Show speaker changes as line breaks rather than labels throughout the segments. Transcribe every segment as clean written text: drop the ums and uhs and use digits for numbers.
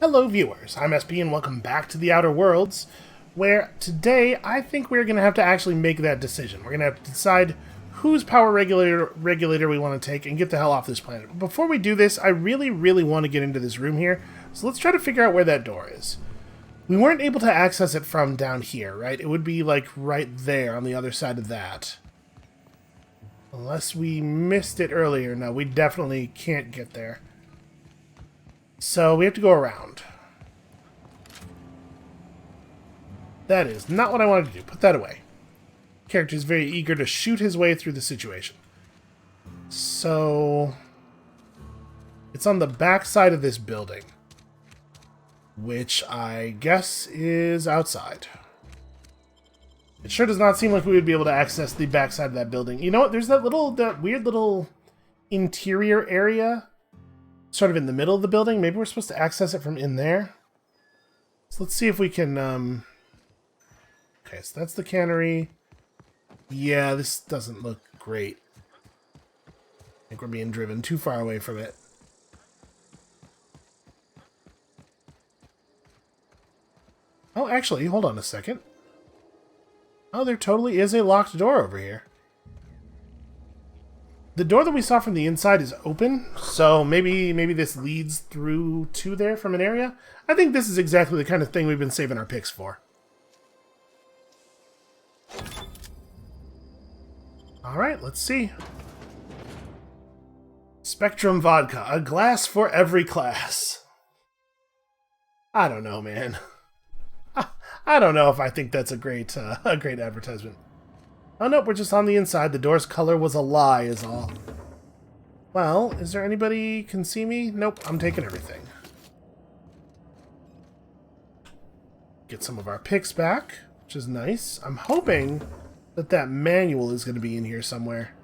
Hello viewers, I'm SB and welcome back to the Outer Worlds, where today I think we're going to have to actually make that decision. We're going to have to decide whose power regulator we want to take and get the hell off this planet. But before we do this, I really want to get into this room here, so let's try to figure out where that door is. We weren't able to access it from down here, right? It would be like right there on the other side of that. Unless we missed it earlier. No, we definitely can't get there. So we have to go around. That is not what I wanted to do. Put that away. Character is very eager to shoot his way through the situation. So it's on the back side of this building, which I guess is outside. It sure does not seem like we would be able to access the back side of that building. You know what? There's that weird little interior area sort of in the middle of the building. Maybe we're supposed to access it from in there. So let's see if we can... Okay, so that's the cannery. Yeah, this doesn't look great. I think we're being driven too far away from it. Oh, actually, hold on a second. Oh, there totally is a locked door over here. The door that we saw from the inside is open, so maybe this leads through to there from an area. I think this is exactly the kind of thing we've been saving our picks for. Alright, let's see. Spectrum Vodka, a glass for every class. I don't know, man. I don't know if I think that's a great advertisement. Oh, nope, we're just on the inside. The door's color was a lie, is all. Well, is there anybody can see me? Nope, I'm taking everything. Get some of our picks back, which is nice. I'm hoping that manual is going to be in here somewhere.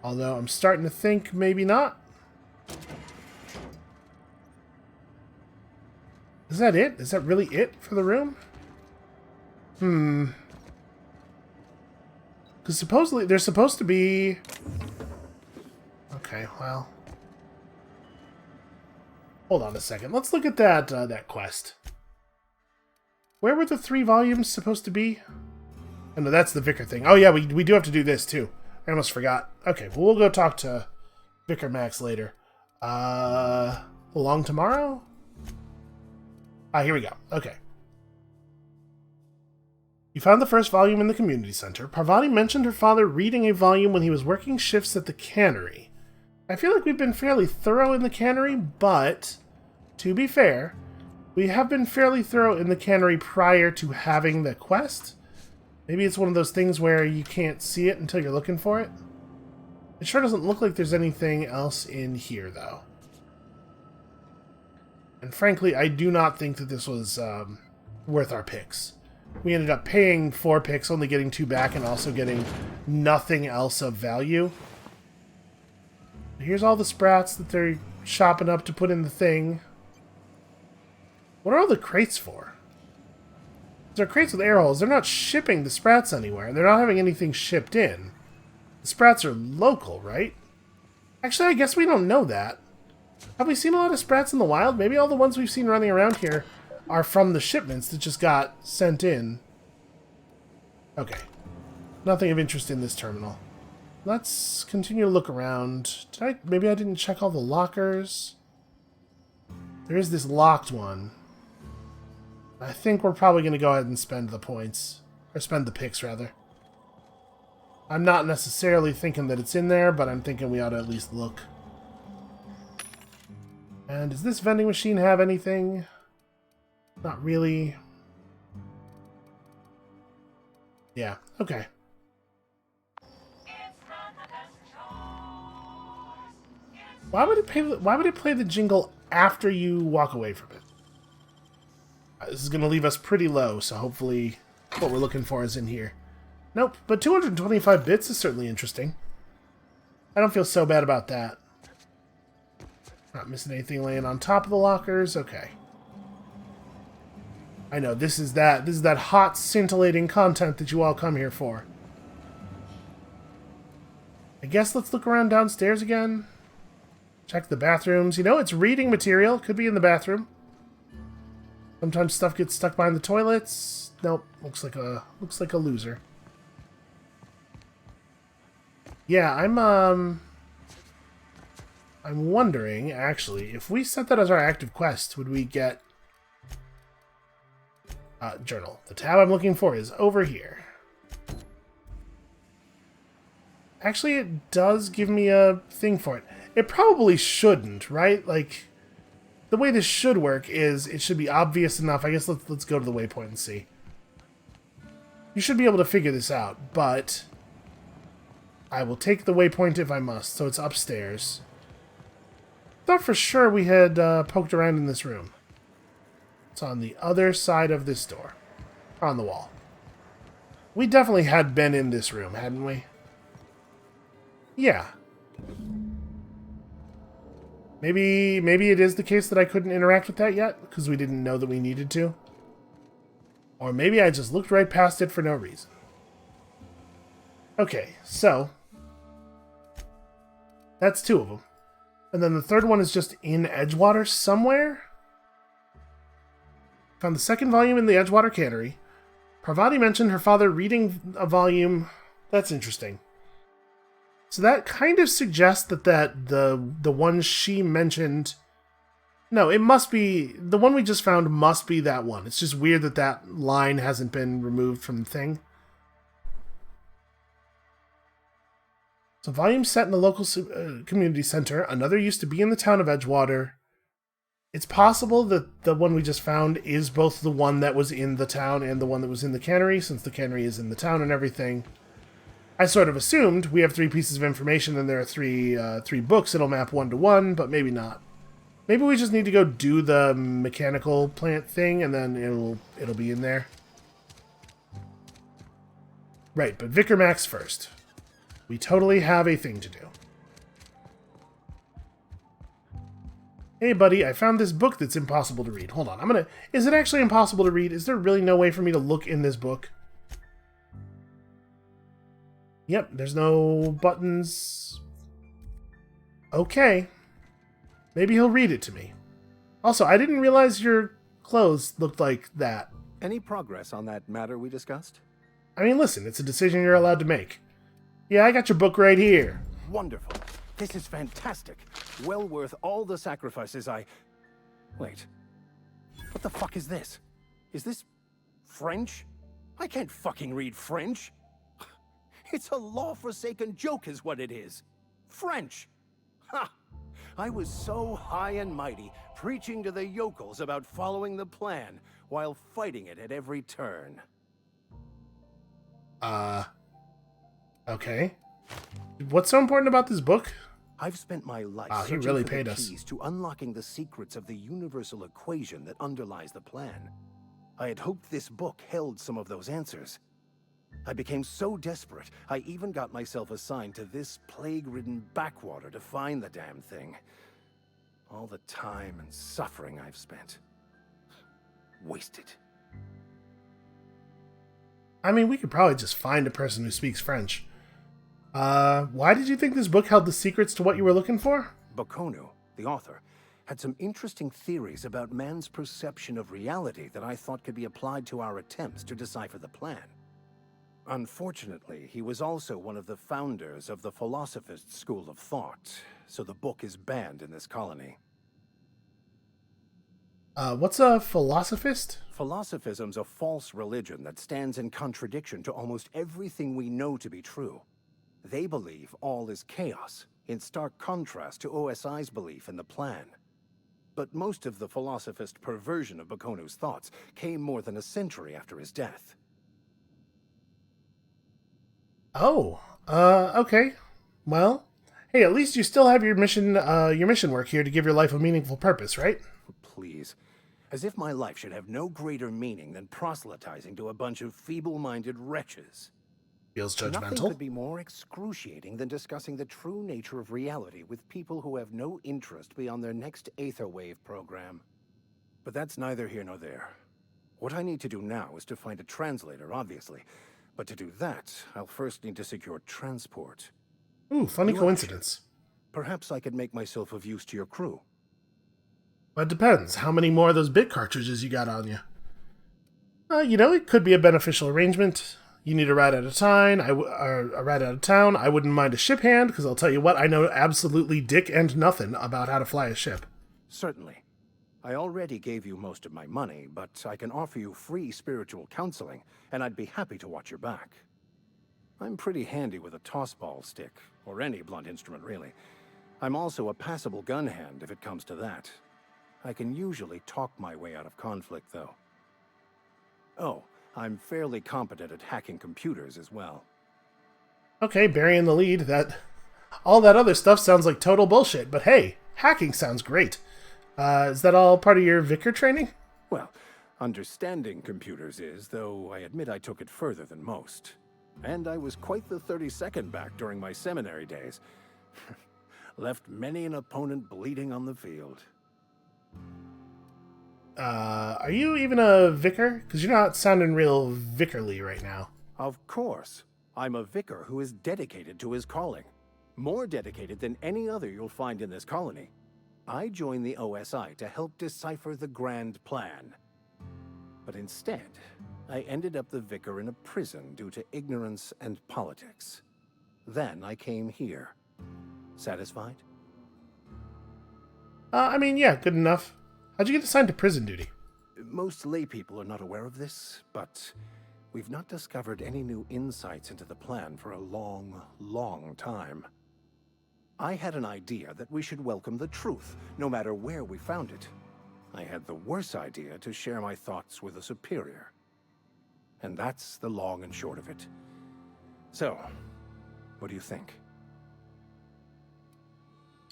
Although I'm starting to think maybe not. Is that it? Is that really it for the room? Because supposedly there's supposed to be... Okay, well... Hold on a second. Let's look at that quest. Where were the 3 volumes supposed to be? Oh, no, that's the Vicar thing. Oh, yeah, we do have to do this, too. I almost forgot. Okay, well, we'll go talk to Vicar Max later. Along tomorrow? Ah, here we go. Okay. You found the first volume in the community center. Parvati mentioned her father reading a volume when he was working shifts at the cannery. I feel like we've been fairly thorough in the cannery, but, to be fair, we have been fairly thorough in the cannery prior to having the quest. Maybe it's one of those things where you can't see it until you're looking for it. It sure doesn't look like there's anything else in here, though. And frankly, I do not think that this was worth our picks. We ended up paying 4 picks, only getting 2 back, and also getting nothing else of value. Here's all the sprats that they're chopping up to put in the thing. What are all the crates for? They're crates with air holes. They're not shipping the sprats anywhere. They're not having anything shipped in. The sprats are local, right? Actually, I guess we don't know that. Have we seen a lot of sprats in the wild? Maybe all the ones we've seen running around here are from the shipments that just got sent in. Okay. Nothing of interest in this terminal. Let's continue to look around. Maybe I didn't check all the lockers. There is this locked one. I think we're probably going to go ahead and spend the points. Or spend the picks, rather. I'm not necessarily thinking that it's in there, but I'm thinking we ought to at least look. And does this vending machine have anything? Not really. Yeah, okay. Why would it play the jingle after you walk away from it? This is going to leave us pretty low, so hopefully what we're looking for is in here. Nope, but 225 bits is certainly interesting. I don't feel so bad about that. Not missing anything laying on top of the lockers. Okay. I know, this is that hot, scintillating content that you all come here for. I guess let's look around downstairs again. Check the bathrooms. You know, it's reading material. Could be in the bathroom. Sometimes stuff gets stuck behind the toilets. Nope. Looks like a loser. Yeah, I'm wondering, actually, if we set that as our active quest, would we get... journal. The tab I'm looking for is over here. Actually, it does give me a thing for it. It probably shouldn't, right? Like, the way this should work is it should be obvious enough. I guess let's go to the waypoint and see. You should be able to figure this out, but I will take the waypoint if I must. So it's upstairs. Thought for sure we had poked around in this room. It's on the other side of this door. On the wall. We definitely had been in this room, hadn't we? Yeah. Maybe it is the case that I couldn't interact with that yet, because we didn't know that we needed to. Or maybe I just looked right past it for no reason. Okay, so... that's two of them. And then the third one is just in Edgewater somewhere? Found the second volume in the Edgewater Cannery. Parvati mentioned her father reading a volume. That's interesting. So that kind of suggests that the one she mentioned... no, it must be... the one we just found must be that one. It's just weird that that line hasn't been removed from the thing. So volume set in the local community center. Another used to be in the town of Edgewater. It's possible that the one we just found is both the one that was in the town and the one that was in the cannery, since the cannery is in the town and everything. I sort of assumed we have 3 pieces of information and there are three books that'll map 1 to 1, but maybe not. Maybe we just need to go do the mechanical plant thing and then it'll be in there. Right, but Vicar Max first. We totally have a thing to do. Hey, buddy, I found this book that's impossible to read. Hold on, is it actually impossible to read? Is there really no way for me to look in this book? Yep, there's no buttons. Okay. Maybe he'll read it to me. Also, I didn't realize your clothes looked like that.
Any progress on that matter we discussed?
I mean, listen, it's a decision you're allowed to make. Yeah, I got your book right here.
Wonderful. This is fantastic. Well worth all the sacrifices I... Wait. What the fuck is this? Is this French? I can't fucking read French. It's a law-forsaken joke is what it is. French. Ha! I was so high and mighty, preaching to the yokels about following the plan, while fighting it at every turn.
Okay. What's so important about this book?
I've spent my life
he
searching
really
for
paid
the
us.
keys to unlocking the secrets of the universal equation that underlies the plan. I had hoped this book held some of those answers. I became so desperate, I even got myself assigned to this plague-ridden backwater to find the damn thing. All the time and suffering I've spent. Wasted.
I mean, we could probably just find a person who speaks French. Why did you think this book held the secrets to what you were looking for?
Bokonu, the author, had some interesting theories about man's perception of reality that I thought could be applied to our attempts to decipher the plan. Unfortunately, he was also one of the founders of the Philosophist school of thought, so the book is banned in this colony.
What's a philosophist?
Philosophism's a false religion that stands in contradiction to almost everything we know to be true. They believe all is chaos, in stark contrast to OSI's belief in the plan. But most of the philosophist perversion of Bokonu's thoughts came more than a century after his death.
Oh, okay. Well, hey, at least you still have your mission work here to give your life a meaningful purpose, right?
Please. As if my life should have no greater meaning than proselytizing to a bunch of feeble-minded wretches.
Feels
Nothing
judgmental.
could be more excruciating than discussing the true nature of reality with people who have no interest beyond their next Aetherwave program. But that's neither here nor there. What I need to do now is to find a translator, obviously. But to do that, I'll first need to secure transport.
Ooh, funny coincidence.
Perhaps I could make myself of use to your crew.
But it depends. How many more of those bit cartridges you got on you? It could be a beneficial arrangement. You need a ride out of town. A ride out of town. I wouldn't mind a ship hand, because I'll tell you what, I know absolutely dick and nothing about how to fly a ship.
Certainly. I already gave you most of my money, but I can offer you free spiritual counseling, and I'd be happy to watch your back. I'm pretty handy with a tossball stick, or any blunt instrument, really. I'm also a passable gun hand, if it comes to that. I can usually talk my way out of conflict, though. Oh, I'm fairly competent at hacking computers as well.
Okay, burying the lead. All that other stuff sounds like total bullshit, but hey, hacking sounds great. Is that all part of your vicar training?
Well, understanding computers is, though I admit I took it further than most. And I was quite the 32nd back during my seminary days. Left many an opponent bleeding on the field.
Are you even a vicar? Because you're not sounding real vicarly right now.
Of course. I'm a vicar who is dedicated to his calling. More dedicated than any other you'll find in this colony. I joined the OSI to help decipher the grand plan. But instead, I ended up the vicar in a prison due to ignorance and politics. Then I came here. Satisfied?
Yeah, good enough. How'd you get assigned to prison duty?
Most laypeople are not aware of this, but we've not discovered any new insights into the plan for a long, long time. I had an idea that we should welcome the truth, no matter where we found it. I had the worse idea to share my thoughts with a superior. And that's the long and short of it. So, what do you think?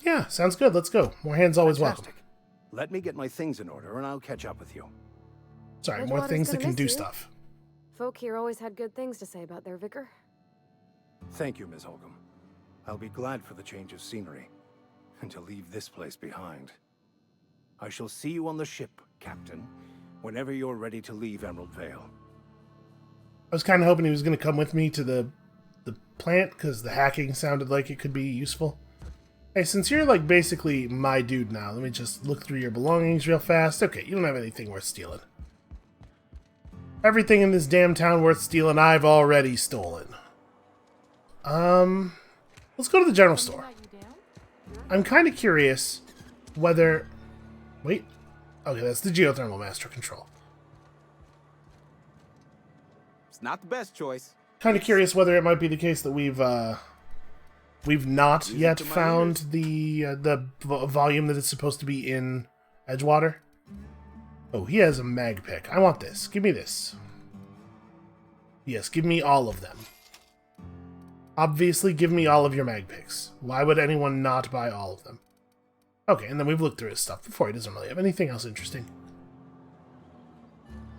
Yeah, sounds good. Let's go. More hands always
Fantastic.
welcome.
Let me get my things in order and I'll catch up with you.
Sorry, more things that can do stuff.
Folk here always had good things to say about their vicar.
Thank you, Ms. Holcomb. I'll be glad for the change of scenery and to leave this place behind. I shall see you on the ship, Captain, whenever you're ready to leave Emerald Vale.
I was kind of hoping he was going to come with me to the plant, because the hacking sounded like it could be useful. Hey, since you're like basically my dude now, let me just look through your belongings real fast. Okay, you don't have anything worth stealing. Everything in this damn town worth stealing, I've already stolen. Let's go to the general store. I'm kind of curious whether... Wait. Okay, that's the geothermal master control.
It's not the best choice.
Kind of curious whether it might be the case that we've not yet found the volume that it's supposed to be in Edgewater. Oh, he has a mag pick. I want this. Give me this. Yes, give me all of them. Obviously, give me all of your mag picks. Why would anyone not buy all of them? Okay, and then we've looked through his stuff before. He doesn't really have anything else interesting.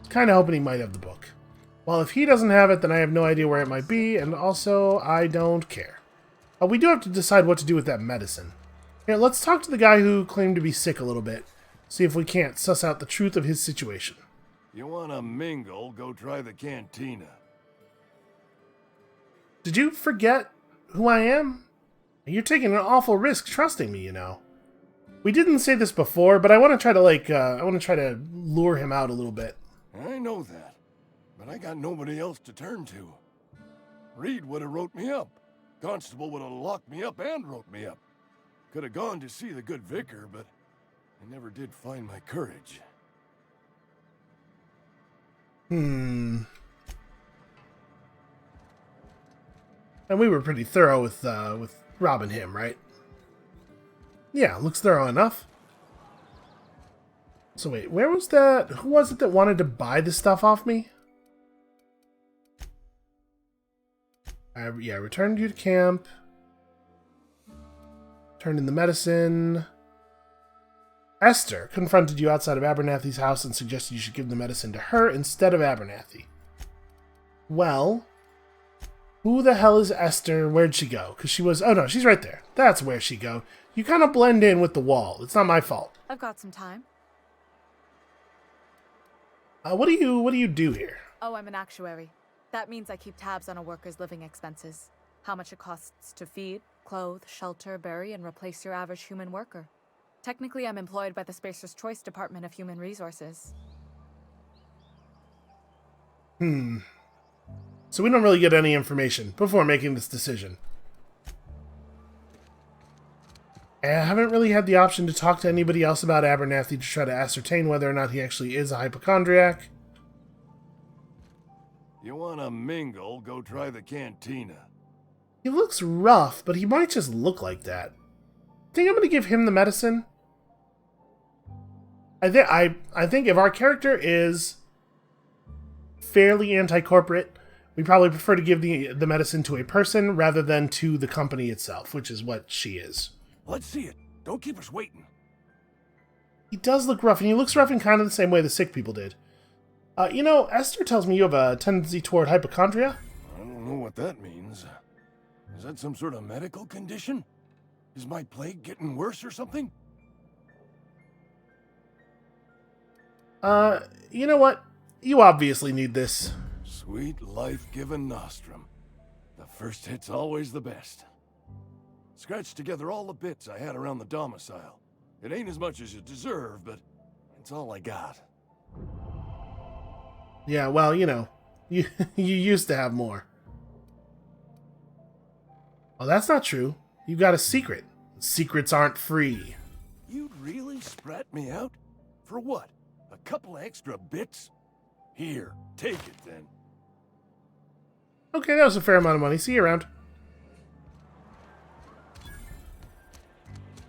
Kind of hoping he might have the book. Well, if he doesn't have it, then I have no idea where it might be, and also, I don't care. We do have to decide what to do with that medicine. Here, let's talk to the guy who claimed to be sick a little bit. See if we can't suss out the truth of his situation.
You wanna mingle, go try the cantina.
Did you forget who I am? You're taking an awful risk trusting me, you know. We didn't say this before, but I want to try to lure him out a little bit.
I know that, but I got nobody else to turn to. Reed would have wrote me up. Constable would have locked me up and wrote me up. Could have gone to see the good vicar, but I never did find my courage.
And we were pretty thorough with robbing him, right? Yeah, looks thorough enough. So wait, where was that? Who was it that wanted to buy the stuff off me? Yeah, returned you to camp. Turned in the medicine. Esther confronted you outside of Abernathy's house and suggested you should give the medicine to her instead of Abernathy. Well, who the hell is Esther? Where'd she go? Because she was... Oh no, she's right there. That's where she go. You kind of blend in with the wall. It's not my fault.
I've got some time.
What do you do here?
Oh, I'm an actuary. That means I keep tabs on a worker's living expenses. How much it costs to feed,
clothe, shelter, bury, and replace your average human worker. Technically, I'm employed by the Spacer's Choice Department of Human Resources.
So we don't really get any information before making this decision. And I haven't really had the option to talk to anybody else about Abernathy to try to ascertain whether or not he actually is a hypochondriac.
You wanna mingle, go try the cantina.
He looks rough, but he might just look like that. Think I'm going to give him the medicine? I think if our character is fairly anti-corporate, we probably prefer to give the medicine to a person rather than to the company itself, which is what she is.
Let's see it. Don't keep us waiting.
He does look rough, and he looks rough in kind of the same way the sick people did. You know, Esther tells me you have a tendency toward hypochondria.
I don't know what that means. Is that some sort of medical condition? Is my plague getting worse or something?
You know what? You obviously need this.
Sweet life-giving nostrum. The first hit's always the best. Scratched together all the bits I had around the domicile. It ain't as much as you deserve, but it's all I got.
Yeah, well, you know, you used to have more. Oh, that's not true. You got a secret. Secrets aren't free.
You'd really sprat me out? For what? A couple extra bits? Here, take it then.
Okay, that was a fair amount of money. See you around.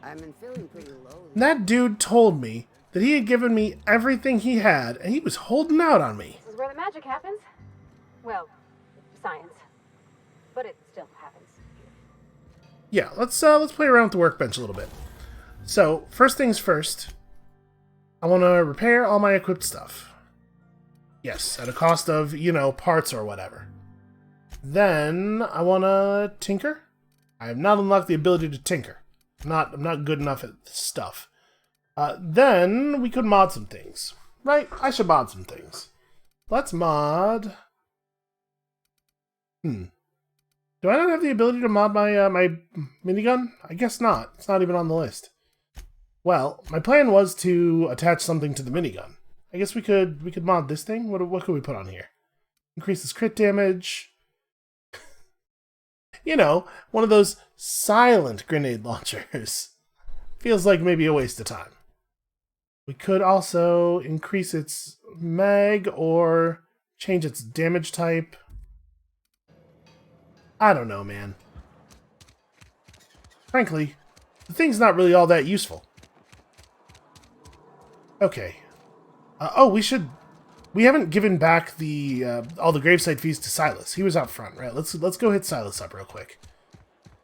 I've been feeling pretty low.
That dude told me that he had given me everything he had, and he was holding out on me.
This is where the magic happens. Well, science. But it still happens.
Yeah, let's play around with the workbench a little bit. So, first things first, I want to repair all my equipped stuff. Yes, at a cost of, you know, parts or whatever. Then, I want to tinker. I have not unlocked the ability to tinker. I'm not good enough at this stuff. Then, we could mod some things. Right? I should mod some things. Let's mod... Do I not have the ability to mod my my minigun? I guess not. It's not even on the list. Well, my plan was to attach something to the minigun. I guess we could mod this thing. What could we put on here? Increases crit damage. You know, one of those silent grenade launchers. Feels like maybe a waste of time. We could also increase its mag or change its damage type. I don't know, man. Frankly, the thing's not really all that useful. Okay. We haven't given back the all the gravesite fees to Silas. He was out front, right? Let's go hit Silas up real quick,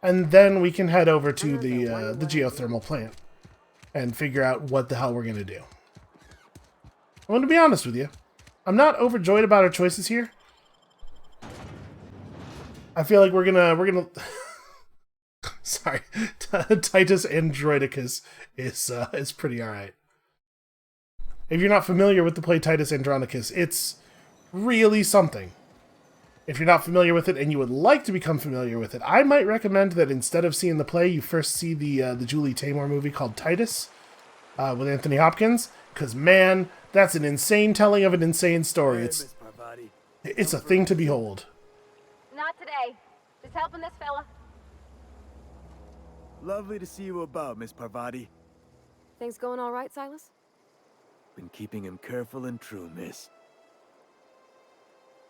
and then we can head over to the geothermal plant and figure out what the hell we're gonna do. I'm gonna be honest with you. I'm not overjoyed about our choices here. I feel like we're gonna sorry, Titus Andronicus is pretty alright. If you're not familiar with the play Titus Andronicus, it's really something. If you're not familiar with it and you would like to become familiar with it, I might recommend that instead of seeing the play, you first see the Julie Taymor movie called Titus with Anthony Hopkins, because man, that's an insane telling of an insane story. It's a thing to behold.
Not today. Just helping this fella.
Lovely to see you about, Miss Parvati.
Things going all right, Silas?
Been keeping him careful and true, miss.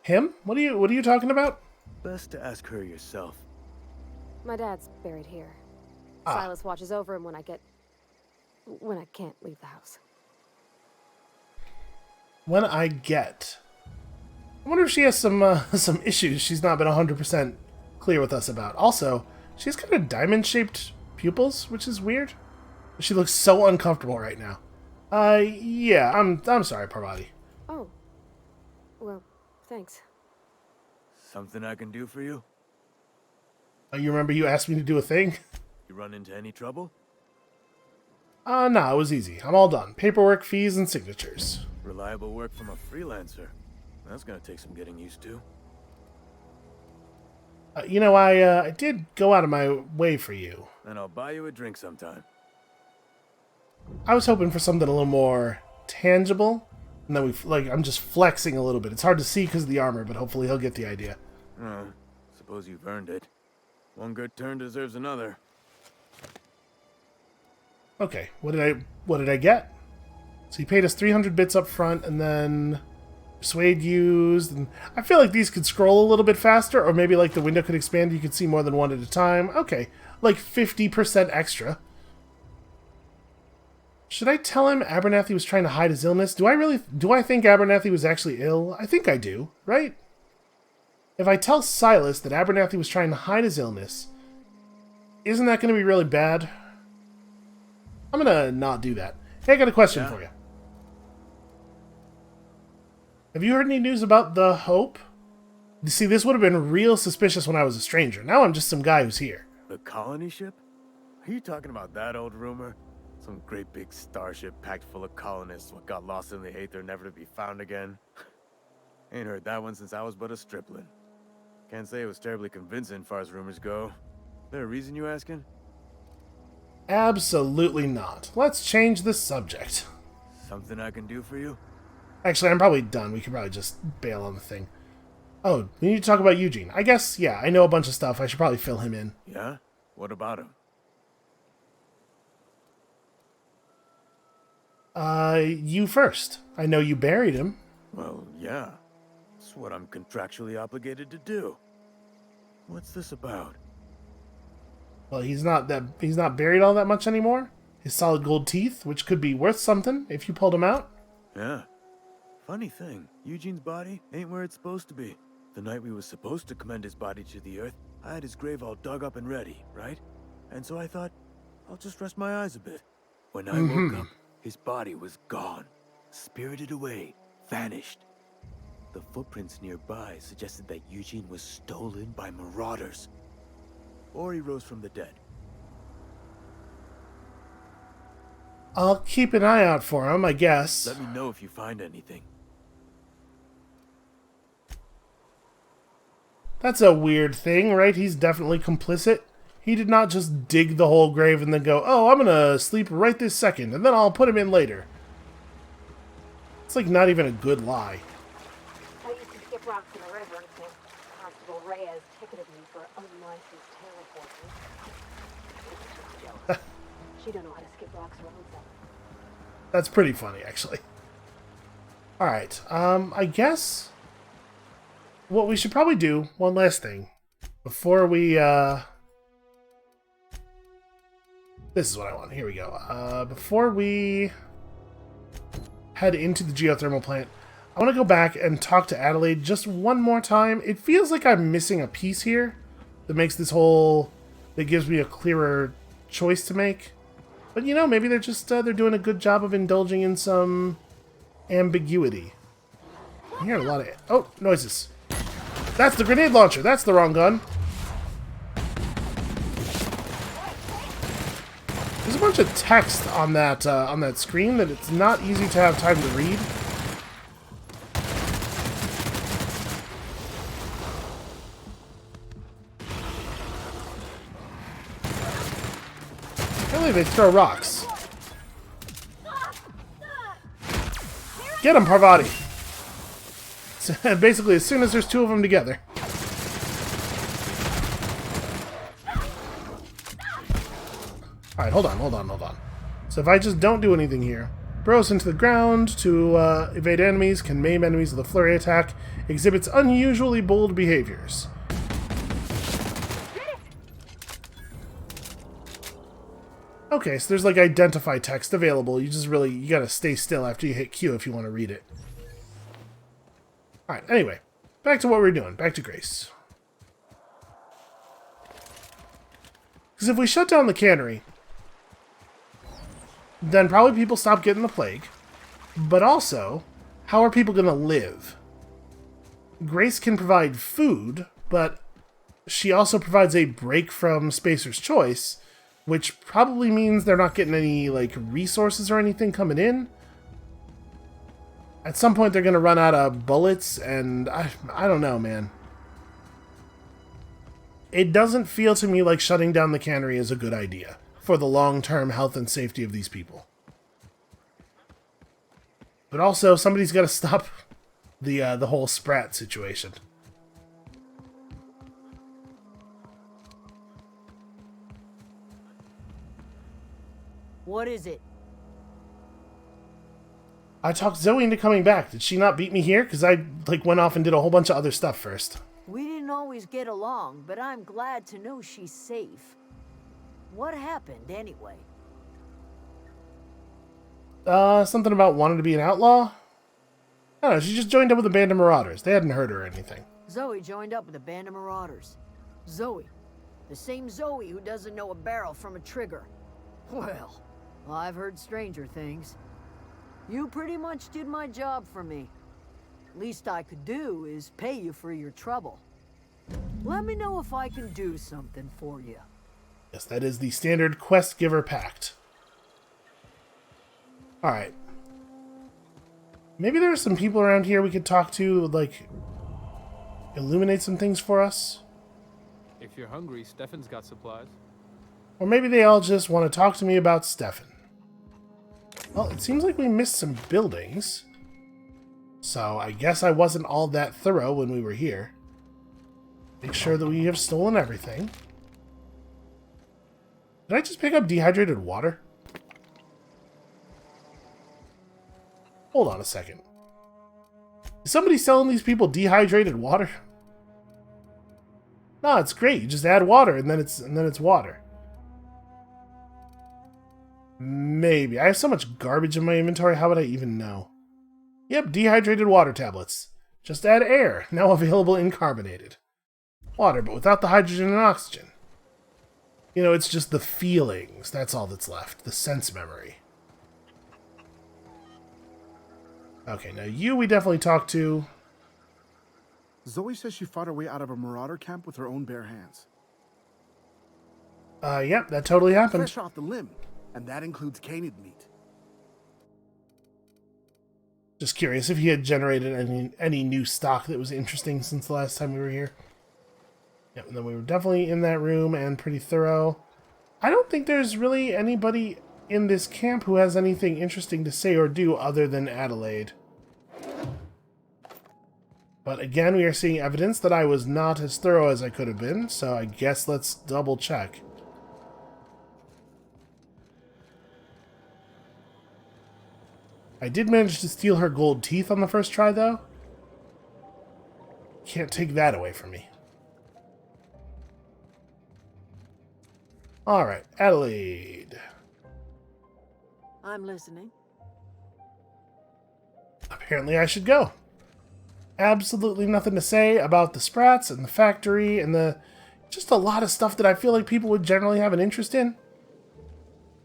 Him? What are you talking about?
Best to ask her yourself.
My dad's buried here.
Ah.
Silas watches over him when I can't leave the house.
When I get... I wonder if she has some issues she's not been 100% clear with us about. Also, she has kind of diamond-shaped pupils, which is weird. She looks so uncomfortable right now. Yeah, I'm sorry, Parvati.
Oh. Well, thanks.
Something I can do for you?
Oh, you remember you asked me to do a thing?
You run into any trouble?
No, it was easy. I'm all done. Paperwork, fees, and signatures.
Reliable work from a freelancer. That's gonna take some getting used to.
You know, I did go out of my way for you.
And I'll buy you a drink sometime.
I was hoping for something a little more tangible. And then I'm just flexing a little bit. It's hard to see because of the armor, but hopefully he'll get the idea.
Suppose you've earned it. One good turn deserves another.
Okay, what did I get? So he paid us 300 bits up front, and then persuade used. And I feel like these could scroll a little bit faster, or maybe like the window could expand. You could see more than one at a time. Okay, like 50% extra. Should I tell him Abernathy was trying to hide his illness? Do I think Abernathy was actually ill? I think I do, right? If I tell Silas that Abernathy was trying to hide his illness, isn't that going to be really bad? I'm going to not do that. Hey, I got a question for you. Have you heard any news about the Hope? You see, this would have been real suspicious when I was a stranger. Now I'm just some guy who's here.
The colony ship? Are you talking about that old rumor? Some great big starship packed full of colonists what got lost in the aether never to be found again? Ain't heard that one since I was but a stripling. Can't say it was terribly convincing far as rumors go. There a reason you asking?
Absolutely not. Let's change the subject.
Something I can do for you?
Actually, I'm probably done. We could probably just bail on the thing. Oh, we need to talk about Eugene. I guess, yeah, I know a bunch of stuff. I should probably fill him in.
Yeah? What about him?
You first. I know you buried him.
Well, yeah. It's what I'm contractually obligated to do. What's this about?
Well, he's not buried all that much anymore. His solid gold teeth, which could be worth something if you pulled him out.
Yeah. Funny thing, Eugene's body ain't where it's supposed to be. The night we was supposed to commend his body to the earth, I had his grave all dug up and ready, right? And so I thought, I'll just rest my eyes a bit. When I woke up, his body was gone. Spirited away. Vanished. The footprints nearby suggested that Eugene was stolen by marauders. Or he rose from the dead.
I'll keep an eye out for him, I guess.
Let me know if you find anything.
That's a weird thing, right? He's definitely complicit. He did not just dig the whole grave and then go, oh, I'm gonna sleep right this second, and then I'll put him in later. It's like not even a good lie.
I used to skip rocks in the river until Constable Reyes ticketed me for unlicensed terraforming. She don't know how to skip rocks her own self.
That's pretty funny, actually. Alright, I guess what we should probably do, one last thing, before we, this is what I want. Here we go. Before we head into the geothermal plant, I want to go back and talk to Adelaide just one more time. It feels like I'm missing a piece here that makes this whole... that gives me a clearer choice to make. But, you know, maybe they're just, they're doing a good job of indulging in some ambiguity. I'm hearing a lot of... oh, noises. That's the grenade launcher. That's the wrong gun. There's a bunch of text on that screen that it's not easy to have time to read. Apparently they throw rocks. Get him, Parvati! So, basically, as soon as there's two of them together. Alright, hold on. So if I just don't do anything here, burrows into the ground to evade enemies, can maim enemies with a flurry attack, exhibits unusually bold behaviors. Okay, so there's like identify text available. You just really, you gotta stay still after you hit Q if you want to read it. Alright, anyway, back to what we're doing. Back to Grace. Because if we shut down the cannery, then probably people stop getting the plague. But also, how are people going to live? Grace can provide food, but she also provides a break from Spacer's Choice, which probably means they're not getting any, like, resources or anything coming in. At some point, they're going to run out of bullets, and I don't know, man. it doesn't feel to me like shutting down the cannery is a good idea for the long-term health and safety of these people. But also, somebody's got to stop the whole sprat situation.
What is it?
I talked Zoe into coming back. Did she not beat me here? Because I went off and did a whole bunch of other stuff first.
We didn't always get along, but I'm glad to know she's safe. What happened, anyway?
Something about wanting to be an outlaw? I don't know, she just joined up with a band of marauders. They hadn't hurt her or anything.
Zoe joined up with a band of marauders. Zoe. The same Zoe who doesn't know a barrel from a trigger. Well, I've heard stranger things. You pretty much did my job for me. Least I could do is pay you for your trouble. Let me know if I can do something for you.
Yes, that is the standard quest giver pact. Alright. Maybe there are some people around here we could talk to, like, illuminate some things for us.
If you're hungry, Stefan's got supplies.
Or maybe they all just want to talk to me about Stefan. Well, it seems like we missed some buildings. So I guess I wasn't all that thorough when we were here. Make sure that we have stolen everything. Did I just pick up dehydrated water? Hold on a second. Is somebody selling these people dehydrated water? No, it's great. You just add water and then it's water. Maybe. I have so much garbage in my inventory, how would I even know? Yep, dehydrated water tablets. Just add air, now available in carbonated. Water, but without the hydrogen and oxygen. You know, it's just the feelings. That's all that's left. The sense memory. Okay, now you we definitely talked to.
Zoe says she fought her way out of a marauder camp with her own bare hands.
Yep, that totally happened.
Fresh off the limb, and that includes canid meat.
Just curious if he had generated any new stock that was interesting since the last time we were here. Yep, and then we were definitely in that room and pretty thorough. I don't think there's really anybody in this camp who has anything interesting to say or do other than Adelaide. But again, we are seeing evidence that I was not as thorough as I could have been, so I guess let's double check. I did manage to steal her gold teeth on the first try, though. Can't take that away from me. Alright, Adelaide.
I'm listening.
Apparently I should go. Absolutely nothing to say about the sprats and the factory and the... just a lot of stuff that I feel like people would generally have an interest in.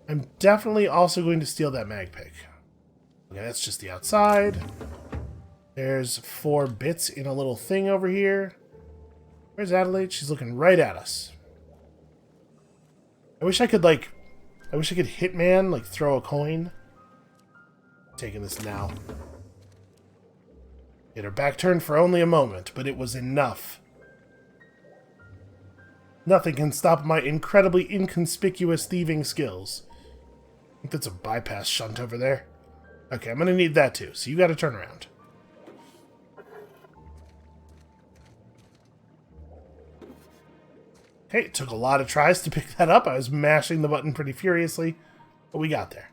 I'm definitely also going to steal that mag pick. Okay, that's just the outside. There's 4 bits in a little thing over here. Where's Adelaide? She's looking right at us. I wish I could Hitman, throw a coin. Taking this now. Get her back turned for only a moment, but it was enough. Nothing can stop my incredibly inconspicuous thieving skills. I think that's a bypass shunt over there. Okay, I'm gonna need that too, so you gotta turn around. Okay, it took a lot of tries to pick that up. I was mashing the button pretty furiously, but we got there.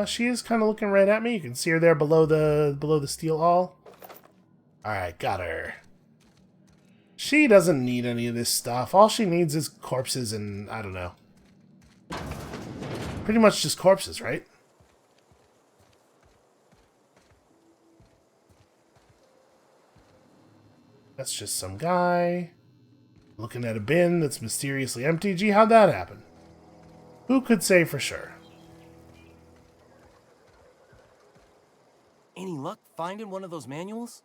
She is kind of looking right at me. You can see her there below the steel hull. Alright, got her. She doesn't need any of this stuff. All she needs is corpses and, I don't know. Pretty much just corpses, right? That's just some guy looking at a bin that's mysteriously empty. Gee, how'd that happen? Who could say for sure?
Any luck finding one of those manuals?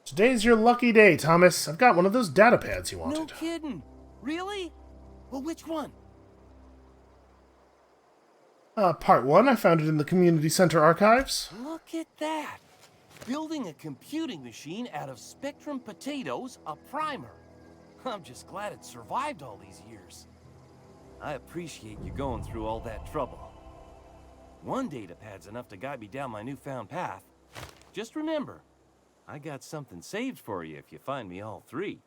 Today's your lucky day, Thomas. I've got one of those data pads you wanted.
No kidding. Really? Well, which one?
Part 1. I found it in the community center archives.
Look at that. Building a computing machine out of Spectrum potatoes, a primer. I'm just glad it survived all these years. I appreciate you going through all that trouble. One data pad's enough to guide me down my newfound path. Just remember, I got something saved for you if you find me all three.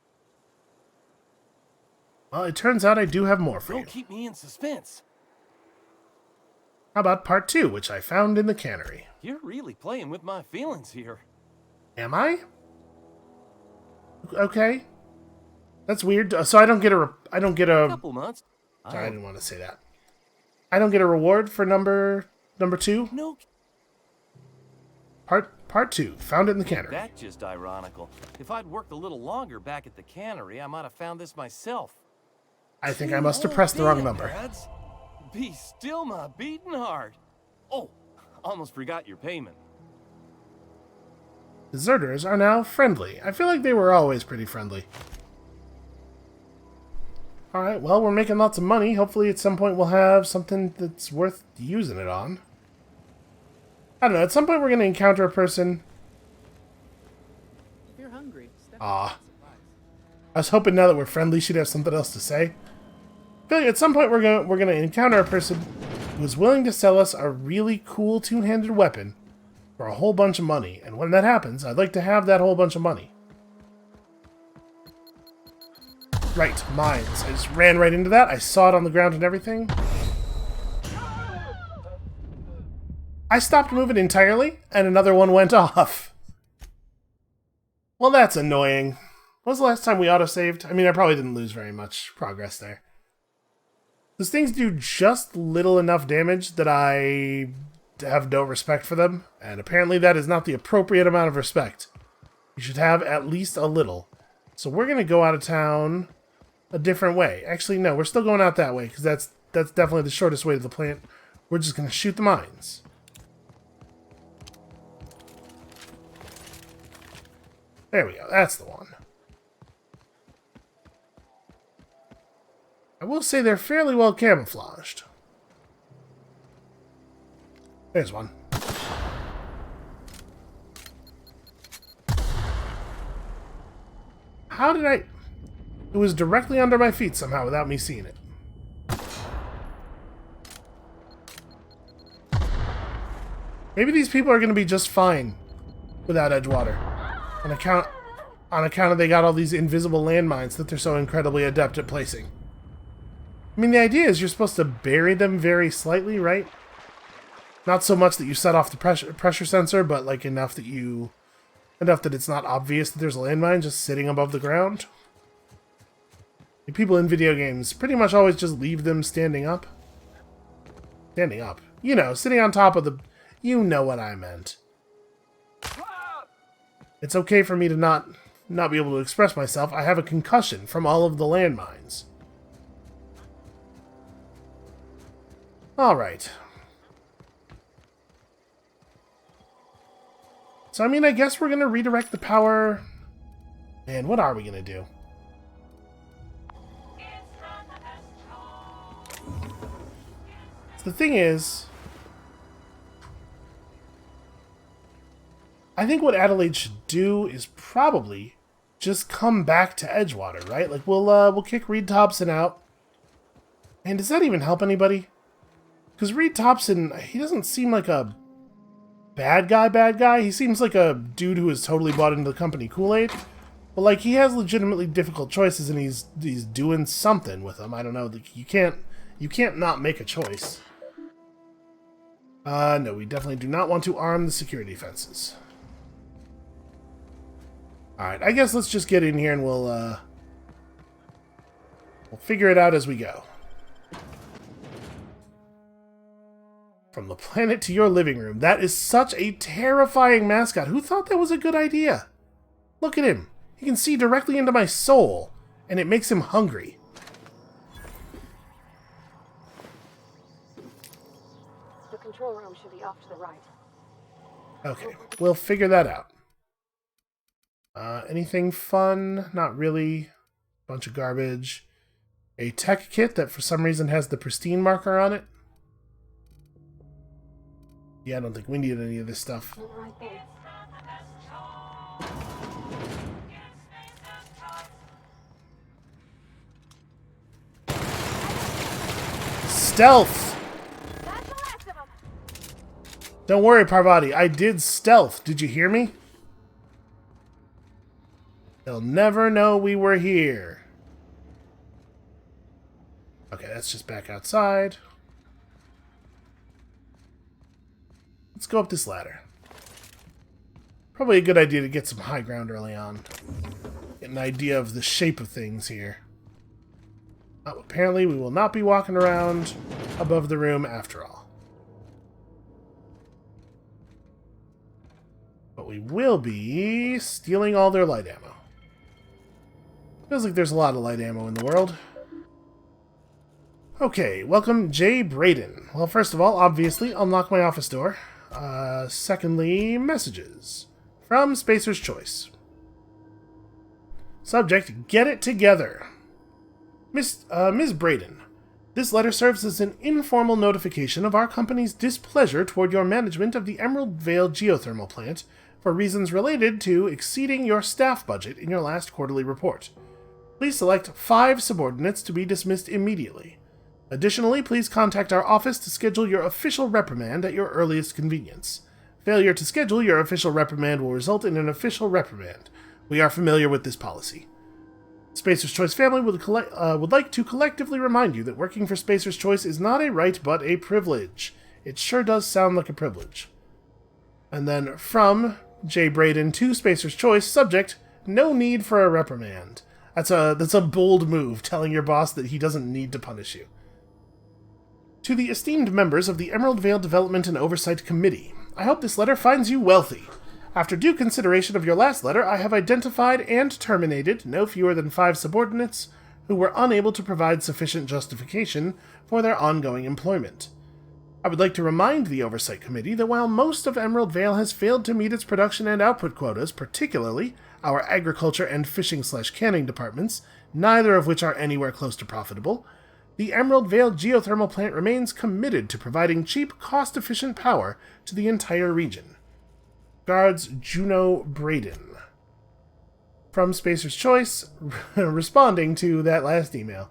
Well, it turns out I do have more for you.
Don't keep me in suspense.
How about part 2, which I found in the cannery?
You're really playing with my feelings here.
Am I? Okay. That's weird. So I don't get a
Couple months.
Sorry, I didn't want to say that. I don't get a reward for number 2?
No.
Part 2, found it in the cannery.
That's just ironical. If I'd worked a little longer back at the cannery, I might have found this myself.
I think I must have pressed the wrong number.
Dads. Be still my beating heart. Oh, almost forgot your payment.
Deserters are now friendly. I feel like they were always pretty friendly. Alright, well, we're making lots of money. Hopefully at some point we'll have something that's worth using it on. I don't know, at some point we're going to encounter a person...
If you're hungry,
I was hoping now that we're friendly she'd have something else to say. I feel like at some point we're gonna encounter a person who's willing to sell us a really cool two-handed weapon for a whole bunch of money. And when that happens, I'd like to have that whole bunch of money. Right, mines. I just ran right into that. I saw it on the ground and everything. I stopped moving entirely, and another one went off. Well, that's annoying. When was the last time we autosaved? I mean, I probably didn't lose very much progress there. Those things do just little enough damage that I have no respect for them, and apparently that is not the appropriate amount of respect. You should have at least a little. So we're going to go out of town a different way. Actually, no, we're still going out that way, because that's definitely the shortest way to the plant. We're just going to shoot the mines. There we go, that's the one. I will say they're fairly well camouflaged. There's one. How did I... It was directly under my feet somehow without me seeing it. Maybe these people are going to be just fine without Edgewater. On account of they got all these invisible landmines that they're so incredibly adept at placing. I mean, the idea is you're supposed to bury them very slightly, right? Not so much that you set off the pressure sensor, but like enough that it's not obvious that there's a landmine just sitting above the ground. People in video games pretty much always just leave them standing up. Standing up. You know, sitting on top of the... You know what I meant. It's okay for me to not be able to express myself. I have a concussion from all of the landmines. Alright. So, I mean, I guess we're going to redirect the power... Man, what are we going to do? So the thing is... I think what Adelaide should do is probably just come back to Edgewater, right? Like, we'll kick Reed Thompson out. And does that even help anybody? Because Reed Thompson, he doesn't seem like a bad guy. He seems like a dude who is totally bought into the company Kool-Aid. But, like, he has legitimately difficult choices, and he's doing something with them. I don't know. You can't not make a choice. No, we definitely do not want to arm the security fences. Alright, I guess let's just get in here and we'll figure it out as we go. From the planet to your living room. That is such a terrifying mascot. Who thought that was a good idea? Look at him. He can see directly into my soul, and it makes him hungry.
The control room should be off to the right.
Okay, we'll figure that out. Anything fun? Not really. Bunch of garbage. A tech kit that for some reason has the pristine marker on it. Yeah, I don't think we need any of this stuff. stealth!
That's the last of them.
Don't worry, Parvati. I did stealth. Did you hear me? They'll never know we were here. Okay, let's just back outside. Let's go up this ladder. Probably a good idea to get some high ground early on. Get an idea of the shape of things here. Oh, apparently we will not be walking around above the room after all. But we will be stealing all their light ammo. Feels like there's a lot of light ammo in the world. Okay, welcome Jay Braden. Well, first of all, obviously, unlock my office door. Secondly, messages. From Spacer's Choice. Subject, get it together. Ms. Braden, this letter serves as an informal notification of our company's displeasure toward your management of the Emerald Vale geothermal plant for reasons related to exceeding your staff budget in your last quarterly report. Please select 5 subordinates to be dismissed immediately. Additionally, please contact our office to schedule your official reprimand at your earliest convenience. Failure to schedule your official reprimand will result in an official reprimand. We are familiar with this policy. Spacer's Choice family would like to collectively remind you that working for Spacer's Choice is not a right but a privilege. It sure does sound like a privilege. And then from Jay Braden to Spacer's Choice, subject, no need for a reprimand. That's a bold move, telling your boss that he doesn't need to punish you. To the esteemed members of the Emerald Vale Development and Oversight Committee, I hope this letter finds you wealthy. After due consideration of your last letter, I have identified and terminated no fewer than 5 subordinates who were unable to provide sufficient justification for their ongoing employment. I would like to remind the Oversight Committee that while most of Emerald Vale has failed to meet its production and output quotas, particularly our agriculture and fishing/canning departments, neither of which are anywhere close to profitable, the Emerald Vale geothermal plant remains committed to providing cheap, cost-efficient power to the entire region. Guards Juno Braden. From Spacer's Choice, responding to that last email.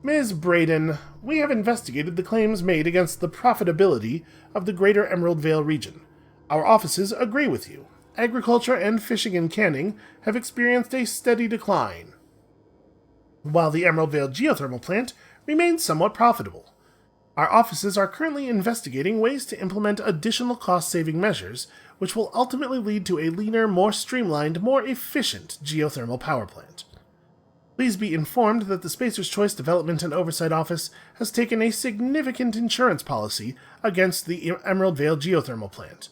Ms. Braden, we have investigated the claims made against the profitability of the greater Emerald Vale region. Our offices agree with you. Agriculture and fishing and canning have experienced a steady decline, while the Emerald Vale geothermal plant remains somewhat profitable. Our offices are currently investigating ways to implement additional cost-saving measures, which will ultimately lead to a leaner, more streamlined, more efficient geothermal power plant. Please be informed that the Spacer's Choice Development and Oversight Office has taken a significant insurance policy against the Emerald Vale geothermal plant.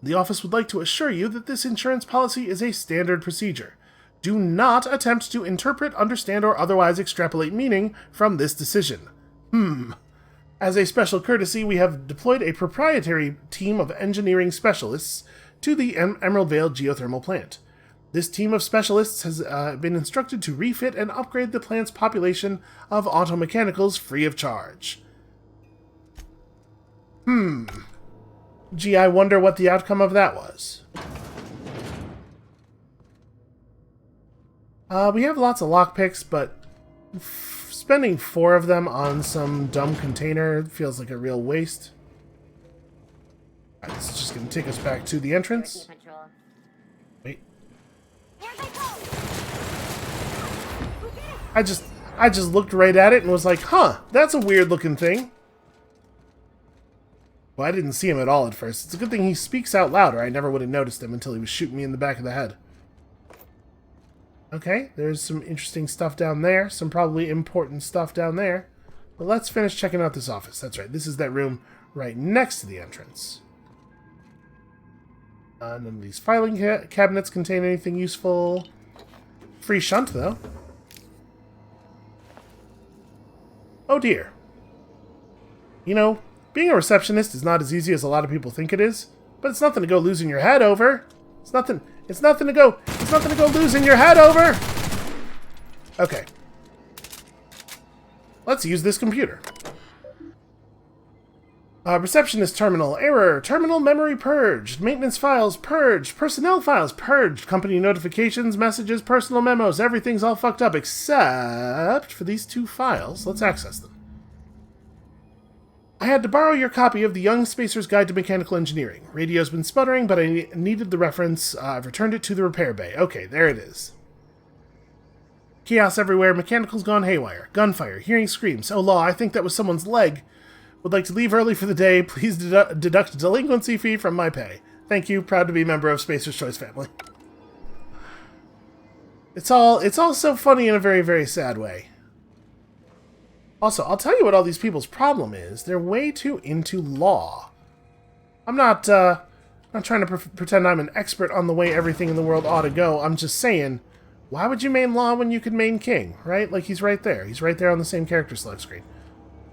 The office would like to assure you that this insurance policy is a standard procedure. Do not attempt to interpret, understand, or otherwise extrapolate meaning from this decision. As a special courtesy, we have deployed a proprietary team of engineering specialists to the Emerald Vale geothermal plant. This team of specialists has been instructed to refit and upgrade the plant's population of automechanicals free of charge. Gee, I wonder what the outcome of that was. We have lots of lockpicks, but spending 4 of them on some dumb container feels like a real waste. Alright, this is just going to take us back to the entrance. Wait. I just looked right at it and was like, huh, that's a weird looking thing. Well, I didn't see him at all at first. It's a good thing he speaks out loud, or I never would have noticed him until he was shooting me in the back of the head. Okay, there's some interesting stuff down there. Some probably important stuff down there. But let's finish checking out this office. That's right, this is that room right next to the entrance. None of these filing cabinets contain anything useful. Free shunt, though. Oh dear. You know, being a receptionist is not as easy as a lot of people think it is, but it's nothing to go losing your head over. It's nothing to go losing your head over. Okay. Let's use this computer. Receptionist terminal, error, terminal memory purged, maintenance files purged, personnel files purged, company notifications, messages, personal memos, everything's all fucked up except for these 2 files. Let's access them. I had to borrow your copy of The Young Spacer's Guide to Mechanical Engineering. Radio's been sputtering, but I needed the reference. I've returned it to the repair bay. Okay, there it is. Chaos everywhere, mechanicals gone haywire. Gunfire, hearing screams. Oh, law, I think that was someone's leg. Would like to leave early for the day. Please deduct a delinquency fee from my pay. Thank you. Proud to be a member of Spacer's Choice family. It's all so funny in a very, very sad way. Also, I'll tell you what all these people's problem is. They're way too into law. I'm not trying to pretend I'm an expert on the way everything in the world ought to go. I'm just saying, why would you main law when you could main king, right? Like, he's right there. He's right there on the same character select screen.